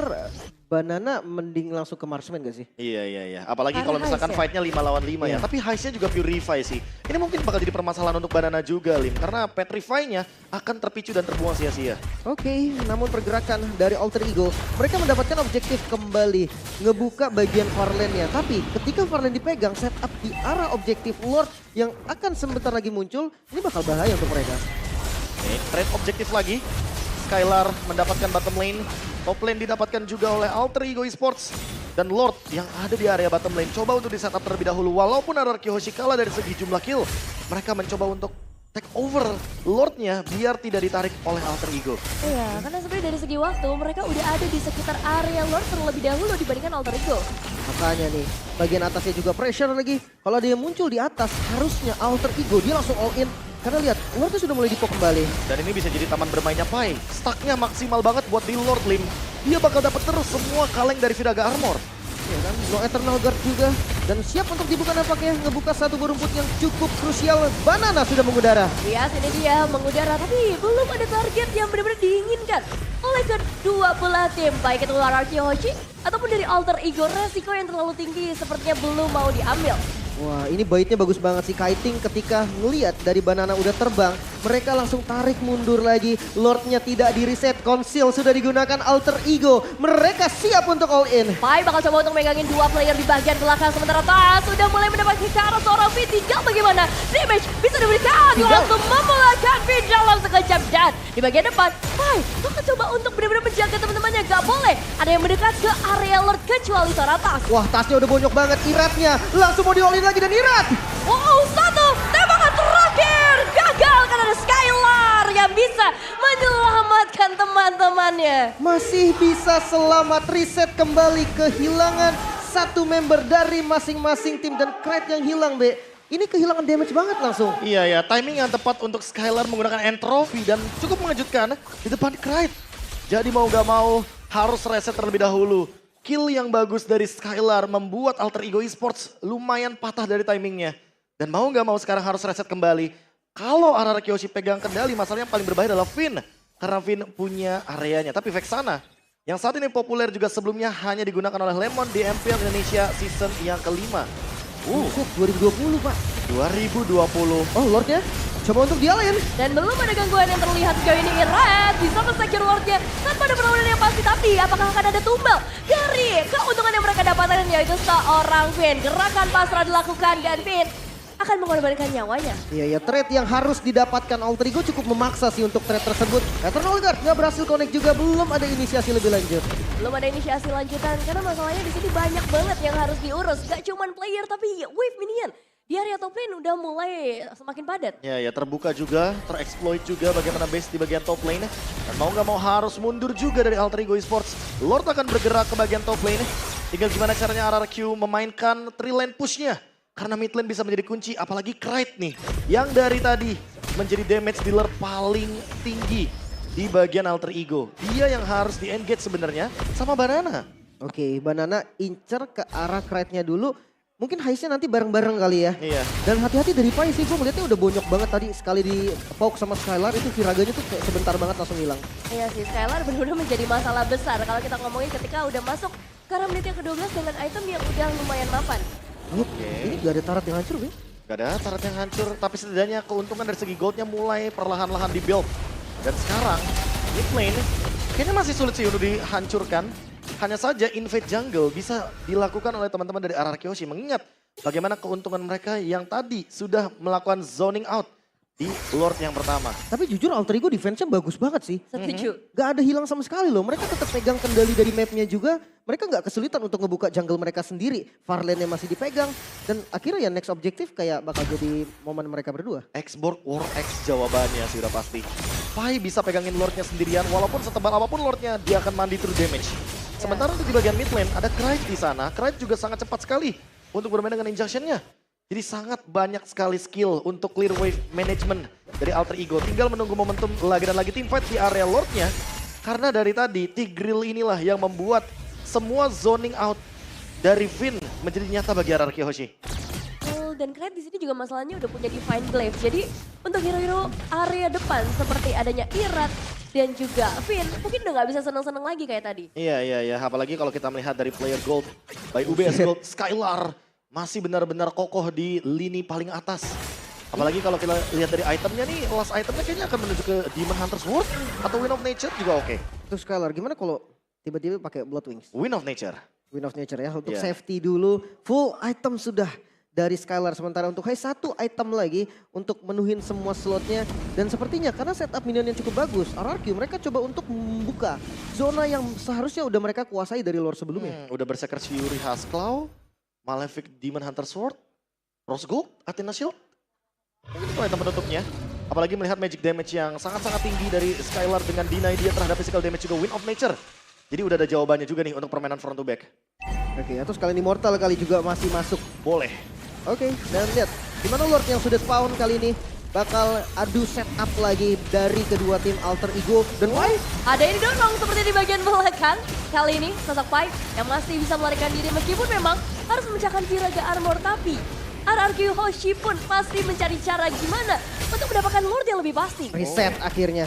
Banana mending langsung ke Marksman gak sih? Iya. Apalagi Karena kalau misalkan Heist ya? fight-nya 5 lawan 5 ya. Iya. Tapi Heist-nya juga Purify sih. Ini mungkin bakal jadi permasalahan untuk Banana juga, Lim. Karena Petrify-nya akan terpicu dan terbuang sia-sia. Oke, namun pergerakan dari Alter Ego, mereka mendapatkan objektif kembali, ngebuka bagian far lane-nya. Tapi ketika far lane dipegang, setup di arah objektif Lord yang akan sebentar lagi muncul, ini bakal bahaya untuk mereka. Oke, trade objektif lagi. Skylar mendapatkan bottom lane. Top lane didapatkan juga oleh Alter Ego Esports. Dan Lord yang ada di area bottom lane coba untuk di setup terlebih dahulu. Walaupun Arkehoshi kalah dari segi jumlah kill, mereka mencoba untuk take over Lordnya biar tidak ditarik oleh Alter Ego. Iya, karena sebenarnya dari segi waktu mereka udah ada di sekitar area Lord terlebih dahulu dibandingkan Alter Ego. Makanya nih, bagian atasnya juga pressure lagi. Kalau dia muncul di atas, harusnya Alter Ego dia langsung all in. Karena lihat, Lordnya sudah mulai di-poke kembali. Dan ini bisa jadi taman bermainnya Pai. Stacknya maksimal banget buat di Lord, Lim. Dia bakal dapat terus semua kaleng dari Viraga Armor. Ya kan, no Eternal Guard juga. Dan siap untuk dibuka nampaknya, ngebuka satu rumput yang cukup krusial. Banana sudah mengudara. Bias ini dia mengudara tapi belum ada target yang benar-benar diinginkan oleh kedua belah tim. Baik itu Arkehoshi ataupun dari Alter Ego, resiko yang terlalu tinggi sepertinya belum mau diambil. Wah, ini baitnya bagus banget sih. Kiting ketika ngelihat dari Banana udah terbang, mereka langsung tarik mundur lagi. Lordnya tidak di-reset, Conceal sudah digunakan Alter Ego. Mereka siap untuk all in. Pai bakal coba untuk megangin 2 player di bagian belakang. Sementara Tas sudah mulai mendapatkan ke arah seorang Fit. Tinggal bagaimana damage bisa diberikan. Langsung memulakan Fit dalam sekejap. Dan di bagian depan, Pai bakal coba untuk benar-benar menjaga teman-temannya. Gak boleh ada yang mendekat ke area Lord kecuali seorang Tas. Wah, Tasnya udah bonyok banget. Iratnya langsung mau di-all in lagi dan Irat. Wow, satu tembakan terakhir gagal karena ada Skylar yang bisa menyelamatkan teman-temannya. Masih bisa selamat, reset kembali kehilangan satu member dari masing-masing tim. Dan Clyde yang hilang, Be. Ini kehilangan damage banget langsung. Iya, timing yang tepat untuk Skylar menggunakan entropy dan cukup mengejutkan di depan Clyde. Jadi mau gak mau harus reset terlebih dahulu. Kill yang bagus dari Skylar membuat Alter Ego Esports lumayan patah dari timingnya. Dan mau gak mau sekarang harus reset kembali. Kalau Arkehoshi pegang kendali, masalahnya yang paling berbahaya adalah Finn. Karena Finn punya areanya, tapi Vexana yang saat ini populer juga sebelumnya hanya digunakan oleh Lemon di MPL Indonesia season yang kelima. 2020 Pak. 2020. Oh Lordnya coba untuk dialahin. Dan belum ada gangguan yang terlihat sejauh ini. Red bisa men-secure Lordnya tanpa ada perlawanan yang pasti. Tapi apakah akan ada tumbal dari keuntungan yang mereka dapatkan, yaitu seorang Finn. Gerakan pasrah dilakukan dan Finn akan mengorbankan nyawanya. Iya, trade yang harus didapatkan Alter Ego cukup memaksa sih untuk trade tersebut. Eternal Guard nggak berhasil connect juga, belum ada inisiasi lebih lanjut. Belum ada inisiasi lanjutan karena masalahnya di sini banyak banget yang harus diurus. Gak cuman player tapi wave minion. Di area top lane udah mulai semakin padat. Ya terbuka juga, tereksploit juga bagaimana base di bagian top lane. Dan mau nggak mau harus mundur juga dari Alter Ego Esports. Lord akan bergerak ke bagian top lane. Tinggal gimana caranya RRQ memainkan 3 lane pushnya. Karena mid lane bisa menjadi kunci, apalagi Krite nih. Yang dari tadi menjadi damage dealer paling tinggi di bagian Alter Ego. Dia yang harus di-engage sebenarnya sama Banana. Oke, Banana incer ke arah Krite-nya dulu. Mungkin heistnya nanti bareng-bareng kali ya. Iya. Dan hati-hati dari Pai sih, gue melihatnya udah bonyok banget tadi. Sekali di poke sama Skylar, itu Viraganya tuh kayak sebentar banget langsung hilang. Iya sih, Skylar benar-benar menjadi masalah besar. Kalau kita ngomongin ketika udah masuk ke arah menit yang ke-12 dengan item yang udah lumayan mapan. Ini gak ada tarat yang hancur, Bing. Gak ada tarat yang hancur, tapi setidaknya keuntungan dari segi goldnya mulai perlahan-lahan di-build. Dan sekarang, mid lane kayaknya masih sulit sih untuk dihancurkan. Hanya saja invade jungle bisa dilakukan oleh teman-teman dari RRQ Hoshi. Mengingat bagaimana keuntungan mereka yang tadi sudah melakukan zoning out di Lord yang pertama. Tapi jujur Alter Ego defense-nya bagus banget sih. Setuju. Gak ada hilang sama sekali loh. Mereka tetap pegang kendali dari mapnya juga. Mereka gak kesulitan untuk ngebuka jungle mereka sendiri. Far lane-nya masih dipegang. Dan akhirnya ya next objektif kayak bakal jadi momen mereka berdua. X-Board War X jawabannya sih udah pasti. Pai bisa pegangin Lordnya sendirian. Walaupun setebal apapun Lordnya, dia akan mandi through damage. Sementara untuk di bagian mid lane ada Krite di sana. Krite juga sangat cepat sekali untuk bermain dengan injection-nya. Jadi sangat banyak sekali skill untuk clear wave management dari Alter Ego. Tinggal menunggu momentum lagi dan lagi teamfight di area Lordnya. Karena dari tadi Tigreal inilah yang membuat semua zoning out dari Finn menjadi nyata bagi RRQ Hoshi. Dan Krite di sini juga masalahnya udah punya Divine Glaive. Jadi untuk hero-hero area depan seperti adanya Irat dan juga Finn mungkin udah gak bisa seneng-seneng lagi kayak tadi. Iya. Apalagi kalau kita melihat dari player gold by UBS Gold, Skylar masih benar-benar kokoh di lini paling atas. Apalagi kalau kita lihat dari itemnya nih, last itemnya kayaknya akan menuju ke Demon Hunter's Sword atau Wind of Nature juga oke. Terus Skylar gimana kalau tiba-tiba pakai Blood Wings? Wind of Nature. Wind of Nature ya untuk Yeah. safety dulu. Full item sudah dari Skylar. Sementara untuk Hai satu item lagi untuk menuhin semua slotnya. Dan sepertinya karena setup minion yang cukup bagus, RRQ mereka coba untuk membuka zona yang seharusnya udah mereka kuasai dari lore sebelumnya. Udah berserker Fury Hasclaw, Malefic Demon Hunter Sword, Rose Gold, Athena Shield. Mungkin itu item penutupnya. Apalagi melihat magic damage yang sangat-sangat tinggi dari Skylar dengan deny dia terhadap physical damage juga Wind of Nature. Jadi udah ada jawabannya juga nih untuk permainan front to back. Oke, atau sekalian Immortal kali juga masih masuk. Boleh. Oke, dan lihat gimana Lord yang sudah spawn kali ini bakal adu setup lagi dari kedua tim Alter Ego dan Pai. Ada ini dorong seperti di bagian belakang. Kali ini sosok Pai yang masih bisa melarikan diri meskipun memang harus memecahkan Viraga Armor. Tapi RRQ Hoshi pun pasti mencari cara gimana untuk mendapatkan Lord yang lebih pasti. Reset akhirnya.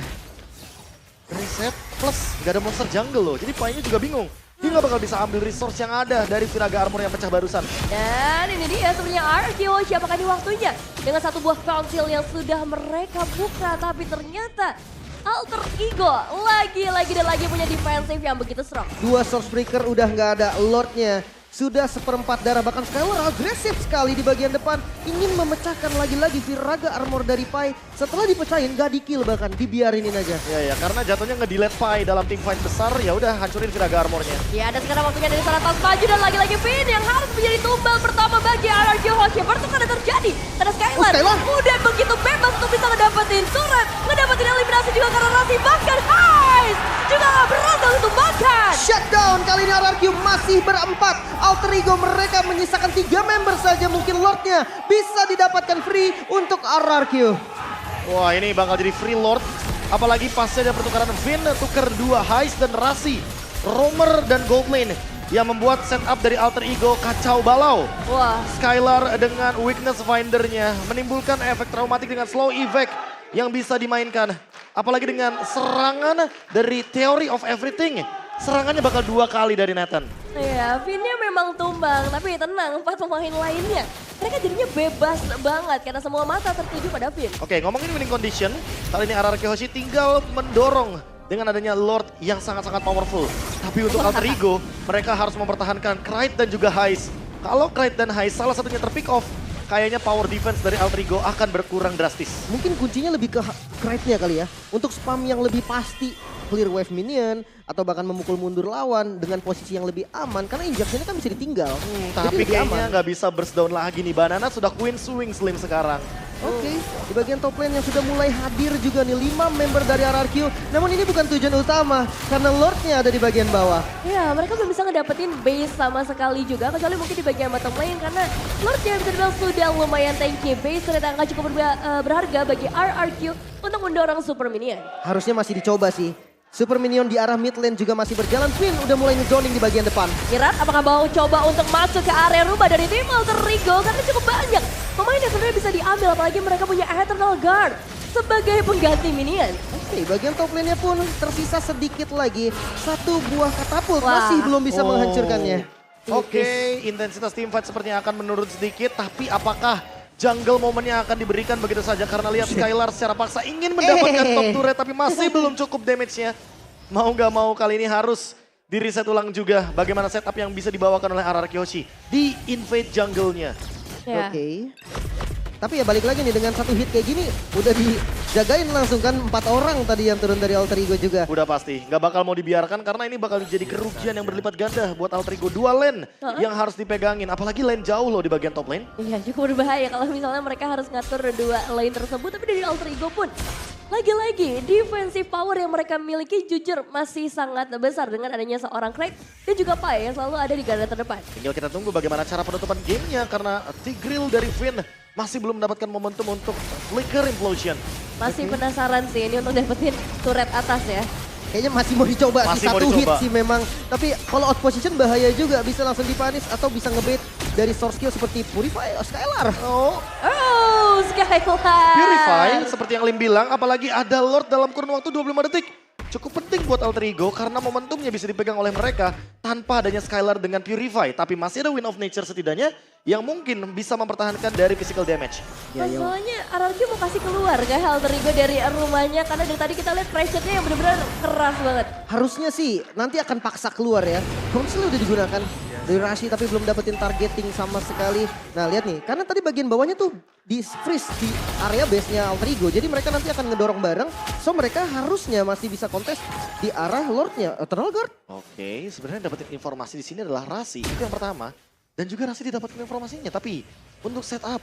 Reset plus gak ada monster jungle loh. Jadi Pai-nya juga bingung. Dia gak bakal bisa ambil resource yang ada dari Viraga Armor yang pecah barusan. Dan ini dia sebenarnya RRQ Hoshi, apakah ini waktunya dengan satu buah council yang sudah mereka buka. Tapi ternyata Alter Ego lagi punya defensive yang begitu strong. Dua Source Breaker udah nggak ada Lordnya. Sudah seperempat darah, bahkan Skylar agresif sekali di bagian depan. Ingin memecahkan lagi-lagi Viraga Armor dari Pai. Setelah dipecahin gak di-kill bahkan, dibiarinin aja. Ya, karena jatuhnya nge-delete Pai dalam team fight besar, ya udah hancurin Viraga Armornya. Ya, dan sekarang waktunya dari Saratas maju dan lagi-lagi Finn yang harus menjadi tumbal pertama bagi RRQ Hoshi. Pertukaran terjadi karena Skylar udah begitu bebas untuk bisa ngedapetin turret, ngedapetin eliminasi juga karena Rasi, bahkan Heist juga gak berhasil untuk makan. Shutdown kali ini RRQ masih berempat. Alter Ego mereka menyisakan 3 member saja, mungkin Lordnya bisa didapatkan free untuk RRQ. Wah, ini bakal jadi free Lord. Apalagi pasnya ada pertukaran Finn, tuker 2 Heist dan Rasi, Roamer dan Gold Lane yang membuat setup dari Alter Ego kacau balau. Wah, Skylar dengan weakness findernya menimbulkan efek traumatik dengan slow evac yang bisa dimainkan. Apalagi dengan serangan dari Theory of Everything serangannya bakal 2 kali dari Nathan. Iya, Vinnya memang tumbang, tapi tenang, 4 pemain lainnya. Mereka jadinya bebas banget karena semua mata tertuju pada Vin. Oke, ngomongin winning condition, kali ini RRQ Hoshi tinggal mendorong dengan adanya Lord yang sangat-sangat powerful. Tapi untuk Alter Ego, mereka harus mempertahankan Kraid dan juga Heist. Kalau Kraid dan Heist salah satunya terpick off, kayaknya power defense dari Alter Ego akan berkurang drastis. Mungkin kuncinya lebih ke Kraid-nya kali ya. Untuk spam yang lebih pasti, clear wave minion, atau bahkan memukul mundur lawan dengan posisi yang lebih aman. Karena injection-nya kan bisa ditinggal. Tapi kayaknya nggak bisa burst down lagi nih. Banana sudah Queen Swing Slim sekarang. Oke, di bagian top lane yang sudah mulai hadir juga nih 5 member dari RRQ. Namun ini bukan tujuan utama karena Lordnya ada di bagian bawah. Ya, mereka belum bisa ngedapetin base sama sekali juga, kecuali mungkin di bagian bottom lane karena Lordnya bisa dibilang sudah lumayan tanky. Base ternyata akan cukup berharga bagi RRQ untuk mendorong Super Minion. Harusnya masih dicoba sih. Super Minion di arah mid lane juga masih berjalan. Finn udah mulai ngezoning di bagian depan. Kirat apakah mau coba untuk masuk ke area rumah dari tim Alter Ego karena cukup banyak pemain yang sebenarnya bisa diambil, apalagi mereka punya Eternal Guard sebagai pengganti minion. Oke, bagian top lane-nya pun tersisa sedikit lagi. 1 buah katapult masih belum bisa menghancurkannya. Oke, intensitas teamfight sepertinya akan menurun sedikit, tapi apakah jungle momennya akan diberikan begitu saja karena lihat Skylar secara paksa ingin mendapatkan top turret tapi masih belum cukup damage-nya. Mau gak mau kali ini harus di reset ulang juga bagaimana setup yang bisa dibawakan oleh RRQ Hoshi di invade jungle-nya. Ya. Oke. Tapi ya balik lagi nih dengan 1 hit kayak gini udah dijagain langsung kan 4 orang tadi yang turun dari Alter Ego juga. Udah pasti, nggak bakal mau dibiarkan karena ini bakal jadi kerugian yang berlipat ganda buat Alter Ego. 2 lane yang harus dipegangin, apalagi lane jauh loh di bagian top lane. Iya, cukup berbahaya kalau misalnya mereka harus ngatur 2 lane tersebut, tapi dari Alter Ego pun lagi-lagi defensive power yang mereka miliki jujur masih sangat besar dengan adanya seorang Kraid dan juga Pai yang selalu ada di garda terdepan. Tinggal kita tunggu bagaimana cara penutupan gamenya karena Tigreal dari Finn masih belum mendapatkan momentum untuk Flicker Implosion. Masih penasaran sih ini untuk dapetin turret atas ya. Kayaknya masih mau dicoba Masih sih, mau 1 hit dicoba. sih memang. Tapi kalau out position bahaya juga, bisa langsung dipanis atau bisa ngebait dari source skill seperti Purify Skylar. Oh, Skylar. Purify seperti yang Lim bilang, apalagi ada Lord dalam kurun waktu 25 detik. Cukup penting buat Alter Ego karena momentumnya bisa dipegang oleh mereka tanpa adanya Skylar dengan Purify. Tapi masih ada Wind of Nature setidaknya yang mungkin bisa mempertahankan dari physical damage. Masalahnya RRQ mau kasih keluar kan Alter Ego dari rumahnya karena dari tadi kita lihat pressure-nya yang benar-benar keras banget. Harusnya sih nanti akan paksa keluar ya. Konsel udah digunakan dari Rashi tapi belum dapetin targeting sama sekali. Nah lihat nih, karena tadi bagian bawahnya tuh di freeze di area base-nya Alter Ego. Jadi mereka nanti akan ngedorong bareng. So mereka harusnya masih bisa kontes di arah Lordnya, Eternal Guard. Oke, sebenarnya dapetin informasi di sini adalah Rasi, itu yang pertama. Dan juga Rasi didapatkan informasinya, tapi untuk setup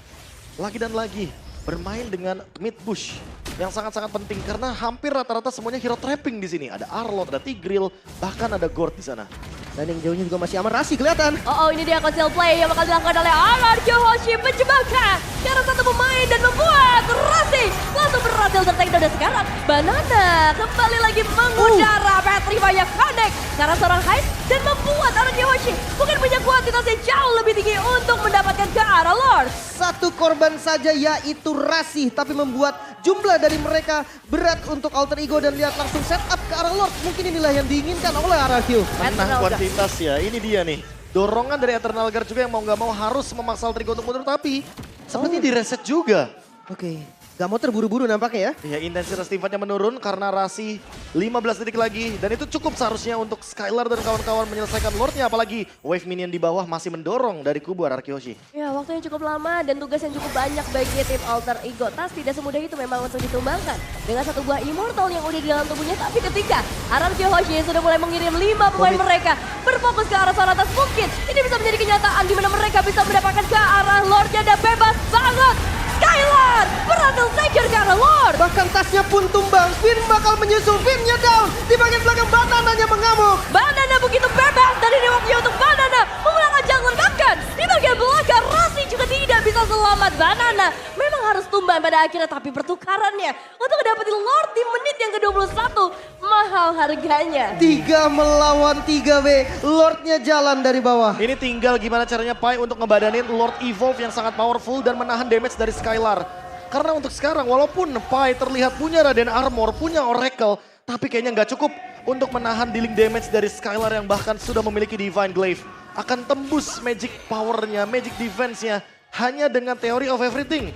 lagi dan lagi bermain dengan mid bush yang sangat-sangat penting karena hampir rata-rata semuanya hero trapping di sini. Ada Arlott, ada Tigreal, bahkan ada Gord di sana. Dan yang jauhnya juga masih aman, Rashi kelihatan. Oh, ini dia conceal play yang bakal dilakukan oleh RRQ Hoshi, penjebakan karena satu pemain dan membuat Rasi langsung berhasil tertake down. Dan sekarang Banana kembali lagi mengudara Petrify yang connect karena seorang Heist dan membuat RRQ Hoshi mungkin punya kuantitas yang jauh lebih tinggi untuk mendapatkan ke arah Lord. 1 korban saja yaitu Rashi, tapi membuat jumlah dari mereka berat untuk Alter Ego dan lihat langsung setup ke arah Lord. Mungkin inilah yang diinginkan oleh RRQ. Menang kuantitas ya, ini dia nih. Dorongan dari Eternal Guard juga yang mau nggak mau harus memaksa Alter Ego untuk mundur, tapi sepertinya direset juga. Oke, gak mau terburu-buru nampaknya ya. Ya, intensitas teamfightnya menurun karena Rasi 15 detik lagi. Dan itu cukup seharusnya untuk Skylar dan kawan-kawan menyelesaikan Lordnya. Apalagi wave minion di bawah masih mendorong dari kubu RRQ Hoshi. Ya, waktunya cukup lama dan tugas yang cukup banyak bagi tim Alter Ego. Tas tidak semudah itu memang untuk ditumbangkan. Dengan 1 buah Immortal yang udah di dalam tubuhnya. Tapi ketika RRQ Hoshi sudah mulai mengirim 5 pemain mereka berfokus ke arah zona atas, mungkin ini bisa menjadi kenyataan di mana mereka bisa mendapatkan ke arah Lordnya dan bebas banget. Skylar berhasil secure ke arah Lord. Bahkan tasnya pun tumbang, Finn bakal menyusul, Finnnya down. Di bagian belakang Banananya mengamuk. Banana begitu bebas dan ini waktunya untuk Banana memulangkan jungle. Bahkan di bagian belakang Rasi juga tidak bisa selamat. Banana memang harus tumbang pada akhirnya, tapi pertukarannya untuk dapetin Lord di menit yang ke-21 mahal harganya. 3 melawan 3 W, Lordnya jalan dari bawah. Ini tinggal gimana caranya Pai untuk ngebadanin Lord Evolve yang sangat powerful dan menahan damage dari Skylar. Karena untuk sekarang walaupun Pai terlihat punya Raden Armor, punya Oracle, Tapi kayaknya nggak cukup untuk menahan dealing damage dari Skylar yang bahkan sudah memiliki Divine Glaive. Akan tembus magic powernya, magic defense-nya hanya dengan Theory of Everything.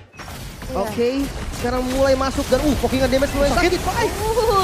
Oke, sekarang mulai masuk dan pokingan damage mulai sakit.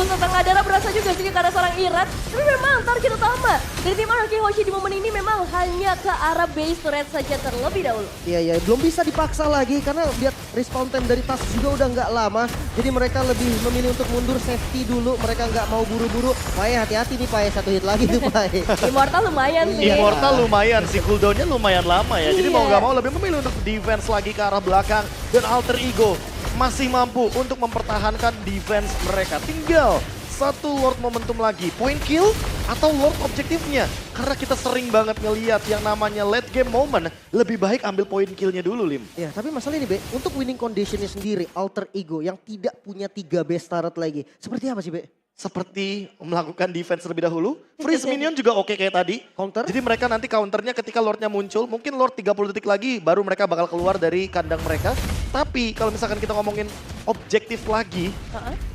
Setengah darah berasa juga sih karena seorang Irat. Tapi memang target utama dari tim Araki Hoshi di momen ini memang hanya ke arah base turret saja terlebih dahulu. Iya, belum bisa dipaksa lagi karena lihat respawn time dari Tas juga udah nggak lama. Jadi mereka lebih memilih untuk mundur safety dulu. Mereka nggak mau buru-buru. Pae hati-hati nih Pae, 1 hit lagi tuh Pae. Immortal lumayan sih. Immortal lumayan, si cooldownnya lumayan lama ya. Jadi mau nggak mau lebih memilih untuk defense lagi ke arah belakang. Dan Alter Ego masih mampu untuk mempertahankan defense mereka. Tinggal satu Lord momentum lagi. Point kill atau Lord objektifnya. Karena kita sering banget ngeliat yang namanya late game moment. Lebih baik ambil point killnya dulu, Lim. Ya, tapi masalah ini Be, untuk winning conditionnya sendiri, Alter Ego yang tidak punya 3 base turret lagi. Seperti apa sih Be? Seperti melakukan defense terlebih dahulu. Freeze minion juga oke kayak tadi. Counter? Jadi mereka nanti counternya ketika Lordnya muncul. Mungkin Lord 30 detik lagi baru mereka bakal keluar dari kandang mereka. Tapi kalau misalkan kita ngomongin objektif lagi.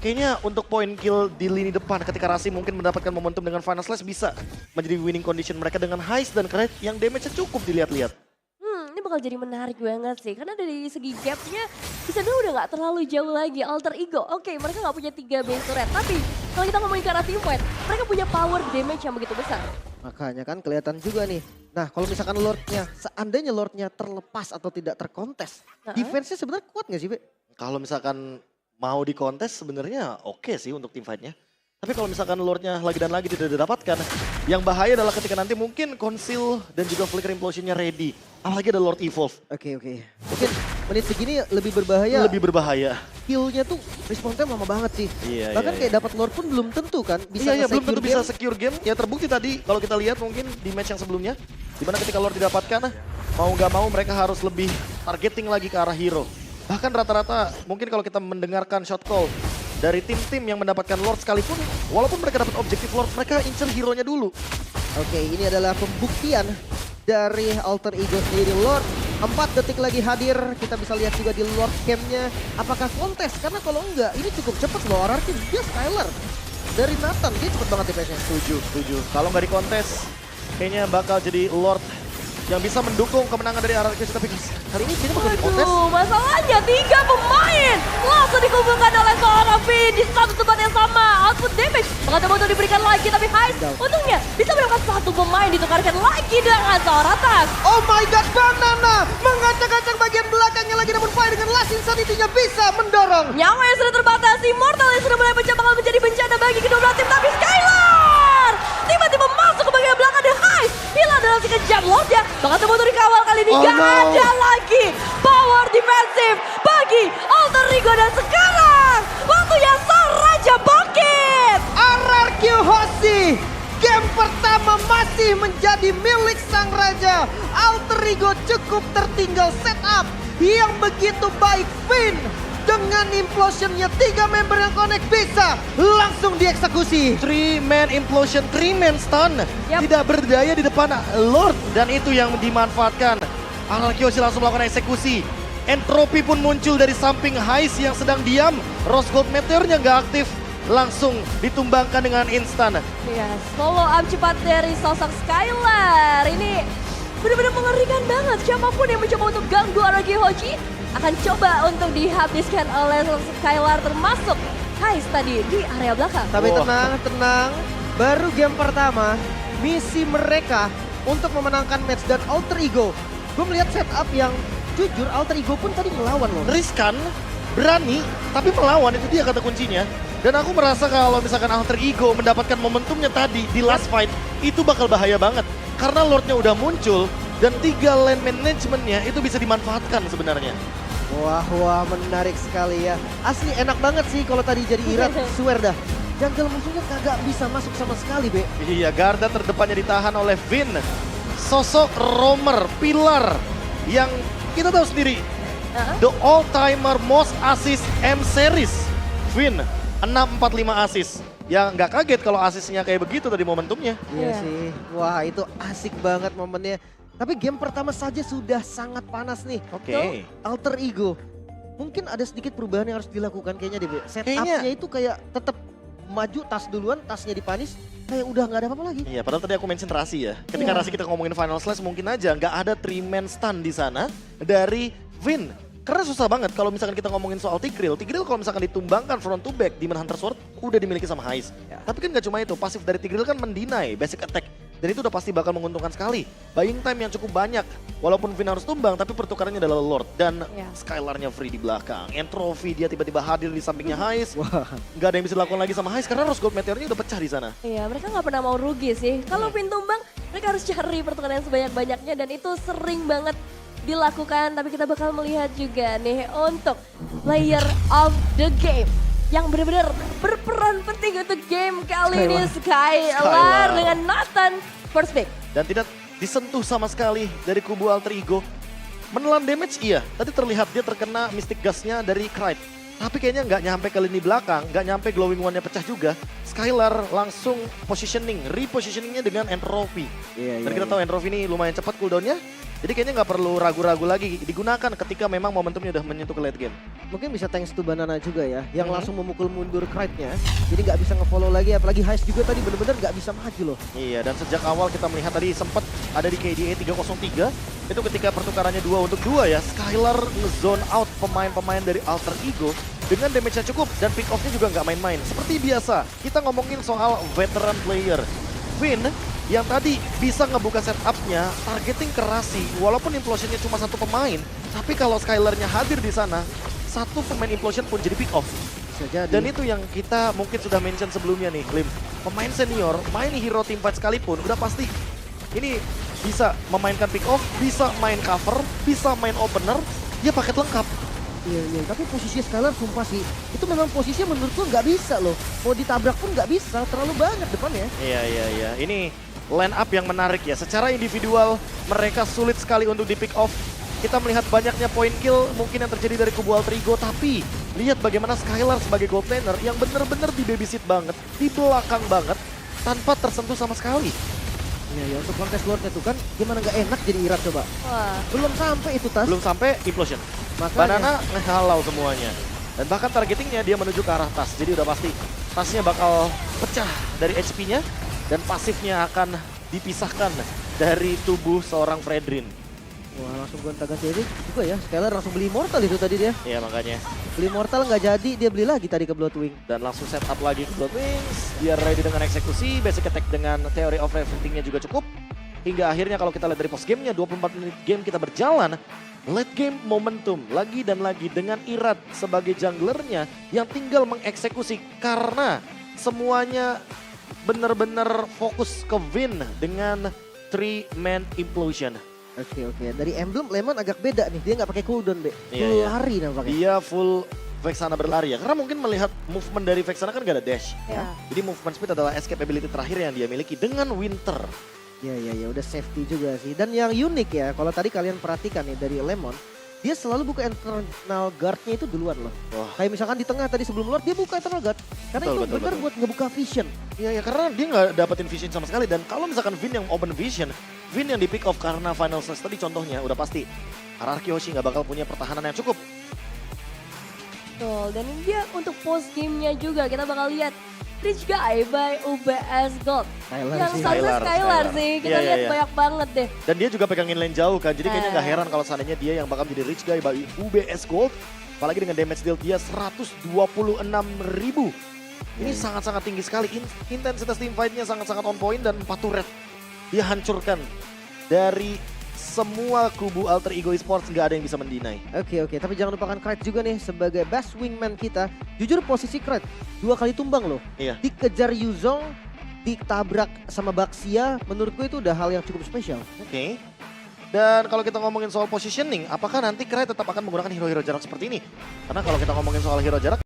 Kayaknya untuk point kill di lini depan ketika Rasi mungkin mendapatkan momentum dengan Final Slash bisa menjadi winning condition mereka dengan Heist dan Kret yang damage-nya cukup dilihat-lihat. Ini bakal jadi menarik banget sih. Karena dari segi gapnya bisa udah gak terlalu jauh lagi. Alter Ego, oke, mereka gak punya 3 base turret. Tapi kalau kita ngomongin ke arah team fight, mereka punya power damage yang begitu besar. Makanya kan kelihatan juga nih. Nah kalau misalkan Lordnya, seandainya Lordnya terlepas atau tidak terkontes. Defense-nya sebenarnya kuat gak sih Be? Kalau misalkan mau dikontes sebenarnya oke sih untuk team fight-nya. Tapi kalau misalkan Lordnya lagi dan lagi tidak didapatkan, yang bahaya adalah ketika nanti mungkin Conceal dan juga Flicker Implosion-nya ready. Apalagi ada Lord Evolve. Oke. Mungkin menit segini lebih berbahaya. Lebih berbahaya. Kill-nya tuh respawn time lama banget sih. Iya, Bahkan kayak dapat Lord pun belum tentu kan. Bisa iya, belum tentu bisa game. secure game. Ya terbukti tadi kalau kita lihat mungkin di match yang sebelumnya. Dimana ketika Lord didapatkan, mau nggak mau mereka harus lebih targeting lagi ke arah hero. Bahkan rata-rata mungkin kalau kita mendengarkan shot call dari tim-tim yang mendapatkan Lord sekalipun, walaupun mereka dapat objektif Lord, mereka incer hero-nya dulu. Oke, ini adalah pembuktian dari Alter Ego sendiri. Lord 4 detik lagi hadir, kita bisa lihat juga di Lord Camp-nya. Apakah kontes? Karena kalau enggak, ini cukup cepat loh. RRQ dia Skylar. Dari Nathan, dia cepet banget DPS-nya. Setuju. Kalau nggak dikontes, kayaknya bakal jadi Lord yang bisa mendukung kemenangan dari RRQ. Tapi kali ini kayaknya bakal dikontes. Masalahnya 3 pemain langsung dikumpulkan oleh seorang Vin di satu tempat yang sama. Output damage bakal coba untuk diberikan lagi, tapi Heist untungnya bisa mendapatkan 1 pemain ditukarkan lagi dengan seorang Tas. Oh my god, Banana mengacak-acak bagian belakangnya lagi, namun Fire dengan Last Insanity-nya bisa mendorong. Nyawa yang sudah terbatas, Immortal yang sudah mulai bakal menjadi bencana bagi kedua belah tim, tapi Skylar tiba-tiba masuk ke bagian belakang dan Heist hilang dalam sekejap. Lordnya bakal coba untuk dikawal kali ini. Ada lagi power defensif bagi Alter Ego dan sekarang waktunya Sang Raja bangkit. RRQ Hoshi, game pertama masih menjadi milik Sang Raja. Alter Ego cukup tertinggal setup yang begitu baik. Finn dengan implosionnya 3 member yang connect bisa langsung dieksekusi. 3-man implosion, 3-man stun. Tidak berdaya di depan Lord. Dan itu yang dimanfaatkan. RRQ langsung melakukan eksekusi. Entropi pun muncul dari samping Heist yang sedang diam. Rose Gold Meteornya nggak aktif. Langsung ditumbangkan dengan instan. Ya, follow up cepat dari sosok Skylar. Ini benar-benar mengerikan banget. Siapapun yang mencoba untuk ganggu RRQ Hoshi akan coba untuk dihabiskan oleh Skylar, termasuk Heist tadi di area belakang. Tapi tenang. Baru game pertama, misi mereka untuk memenangkan match dan Alter Ego. Gue melihat setup yang jujur, Alter Ego pun tadi melawan loh. Riskan, berani, tapi melawan, itu dia kata kuncinya. Dan aku merasa kalau misalkan Alter Ego mendapatkan momentumnya tadi di last fight, itu bakal bahaya banget. Karena Lordnya udah muncul dan 3 lane managementnya itu bisa dimanfaatkan sebenarnya. Wah, menarik sekali ya. Asli enak banget sih kalau tadi jadi Irat, swear dah. Jungle musuhnya kagak bisa masuk sama sekali, Be. Iya, garda terdepannya ditahan oleh Vin. Sosok roamer, pilar yang kita tahu sendiri. The all-timer most assist M-Series. Vin, 645 assist. Ya nggak kaget kalau asisnya kayak begitu tadi momentumnya. Iya sih, wah itu asik banget momennya. Tapi game pertama saja sudah sangat panas nih. Oke. Alter Ego, mungkin ada sedikit perubahan yang harus dilakukan kayaknya deh, Be. Setupnya itu kayak tetap maju tas duluan, tasnya dipanis, kayak udah nggak ada apa-apa lagi. Iya, padahal tadi aku mention Rasi ya. Ketika Rasi kita ngomongin Final Slash mungkin aja nggak ada 3-man stun di sana dari Vin. Karena susah banget kalau misalkan kita ngomongin soal Tigreal kalau misalkan ditumbangkan front to back, Demon Hunter Sword udah dimiliki sama Heist. Ya. Tapi kan nggak cuma itu, pasif dari Tigreal kan mendinai basic attack. Dan itu udah pasti bakal menguntungkan sekali. Buying time yang cukup banyak. Walaupun Vin harus tumbang, tapi pertukarannya adalah Lord. Dan Skylar-nya free di belakang. Entropy dia tiba-tiba hadir di sampingnya Heist. Nggak ada yang bisa dilakukan lagi sama Heist karena Rose Gold Meteornya udah pecah di sana. Iya, mereka nggak pernah mau rugi sih. Kalau Vin tumbang, mereka harus cari pertukaran sebanyak-banyaknya dan itu sering banget dilakukan. Tapi kita bakal melihat juga nih untuk player of the game yang benar-benar berperan penting untuk game kali ini, Skylar dengan Nathan first pick. Dan tidak disentuh sama sekali dari kubu Alter Ego. Menelan damage iya, tadi terlihat dia terkena Mystic Gust-nya dari Krite. Tapi kayaknya nggak nyampe ke lini belakang, nggak nyampe Glowing One-nya pecah juga. Skylar langsung repositioningnya dengan Entropy. Dan kita tahu Entropy ini lumayan cepat cooldown-nya. Jadi kayaknya nggak perlu ragu-ragu lagi digunakan ketika memang momentumnya udah menyentuh ke late game. Mungkin bisa thanks to Banana juga ya, yang langsung memukul mundur Krite-nya. Jadi nggak bisa nge-follow lagi, apalagi Heist juga tadi bener-bener nggak bisa maju loh. Iya, dan sejak awal kita melihat tadi sempat ada di KDA 303. Itu ketika pertukarannya 2 untuk 2 ya, Skylar nge-zone out pemain-pemain dari Alter Ego dengan damage-nya cukup dan pick off-nya juga nggak main-main. Seperti biasa, kita ngomongin soal veteran player. Vin yang tadi bisa ngebuka setup-nya, targeting ke Rasi, walaupun implosion-nya cuma satu pemain, tapi kalau Skylar-nya hadir di sana, satu pemain implosion pun jadi pick off. Bisa jadi. Dan itu yang kita mungkin sudah mention sebelumnya nih, Klim. Pemain senior, main hero teamfight sekalipun, udah pasti ini bisa memainkan pick off, bisa main cover, bisa main opener, dia paket lengkap. Iya, tapi posisi Skylar sumpah sih, itu memang posisinya menurut gua nggak bisa loh. Mau ditabrak pun nggak bisa, terlalu banyak depannya. Iya. Ini line up yang menarik ya. Secara individual mereka sulit sekali untuk di pick off. Kita melihat banyaknya point kill mungkin yang terjadi dari kubu Alter Ego, tapi lihat bagaimana Skylar sebagai gold laner yang bener-bener di babysit banget, di belakang banget, tanpa tersentuh sama sekali. Iya, untuk kontes Lordnya tuh kan gimana nggak enak jadi Irat coba. Wah. Belum sampai itu tas. Belum sampai implosion. Makanya. Banana ngehalau semuanya. Dan bahkan targetingnya dia menuju ke arah tas. Jadi udah pasti tasnya bakal pecah dari HP-nya. Dan pasifnya akan dipisahkan dari tubuh seorang Fredrin. Wah, langsung gonta-ganti juga ya. Skylar langsung beli Immortal itu tadi dia. Iya makanya. Beli Immortal nggak jadi, dia beli lagi tadi ke Bloodwing. Dan langsung set up lagi ke Bloodwings. Biar ready dengan eksekusi. Basic attack dengan Theory of Everything-nya juga cukup. Hingga akhirnya kalau kita lihat dari post game-nya, 24 menit game kita berjalan. Late game momentum lagi dan lagi dengan Irat sebagai junglernya yang tinggal mengeksekusi karena semuanya benar-benar fokus ke Vin dengan 3-man implosion. Oke. Dari emblem Lemon agak beda nih, dia nggak pakai cooldown, Be. Iya. Lari nampaknya. Dia full Vexana berlari ya, karena mungkin melihat movement dari Vexana kan gak ada dash. Ya. Jadi movement speed adalah escape ability terakhir yang dia miliki dengan Winter. Ya, udah safety juga sih. Dan yang unik ya, kalau tadi kalian perhatikan nih dari Lemon, dia selalu buka internal guard-nya itu duluan loh. Wah. Kayak misalkan di tengah tadi sebelum Lord, dia buka internal guard. Karena itu benar buat ngebuka vision. Iya, karena dia nggak dapetin vision sama sekali. Dan kalau misalkan Vin yang open vision, Vin yang di pick off karena final slash tadi contohnya, udah pasti Araki Hoshi nggak bakal punya pertahanan yang cukup. Betul, dan ini dia untuk post game-nya juga kita bakal lihat Rich Guy by UBS Gold. Yang satunya Skylar sih, kita lihat banyak banget deh. Dan dia juga pegangin lane jauh kan, jadi kayaknya nggak heran kalau seandainya dia yang bakal jadi Rich Guy by UBS Gold. Apalagi dengan damage deal dia 126.000. Ini sangat-sangat tinggi sekali, intensitas team fight-nya sangat-sangat on point dan 4 turret. Dia hancurkan dari semua kubu Alter Ego Esports, nggak ada yang bisa mendinai. Oke, tapi jangan lupakan Krite juga nih sebagai best wingman kita. Jujur posisi Krite 2 kali tumbang loh. Iya. Dikejar Yuzong, ditabrak sama Baxia, menurut gue itu udah hal yang cukup spesial. Oke. Dan kalau kita ngomongin soal positioning, apakah nanti Krite tetap akan menggunakan hero-hero jarak seperti ini? Karena kalau kita ngomongin soal hero jarak,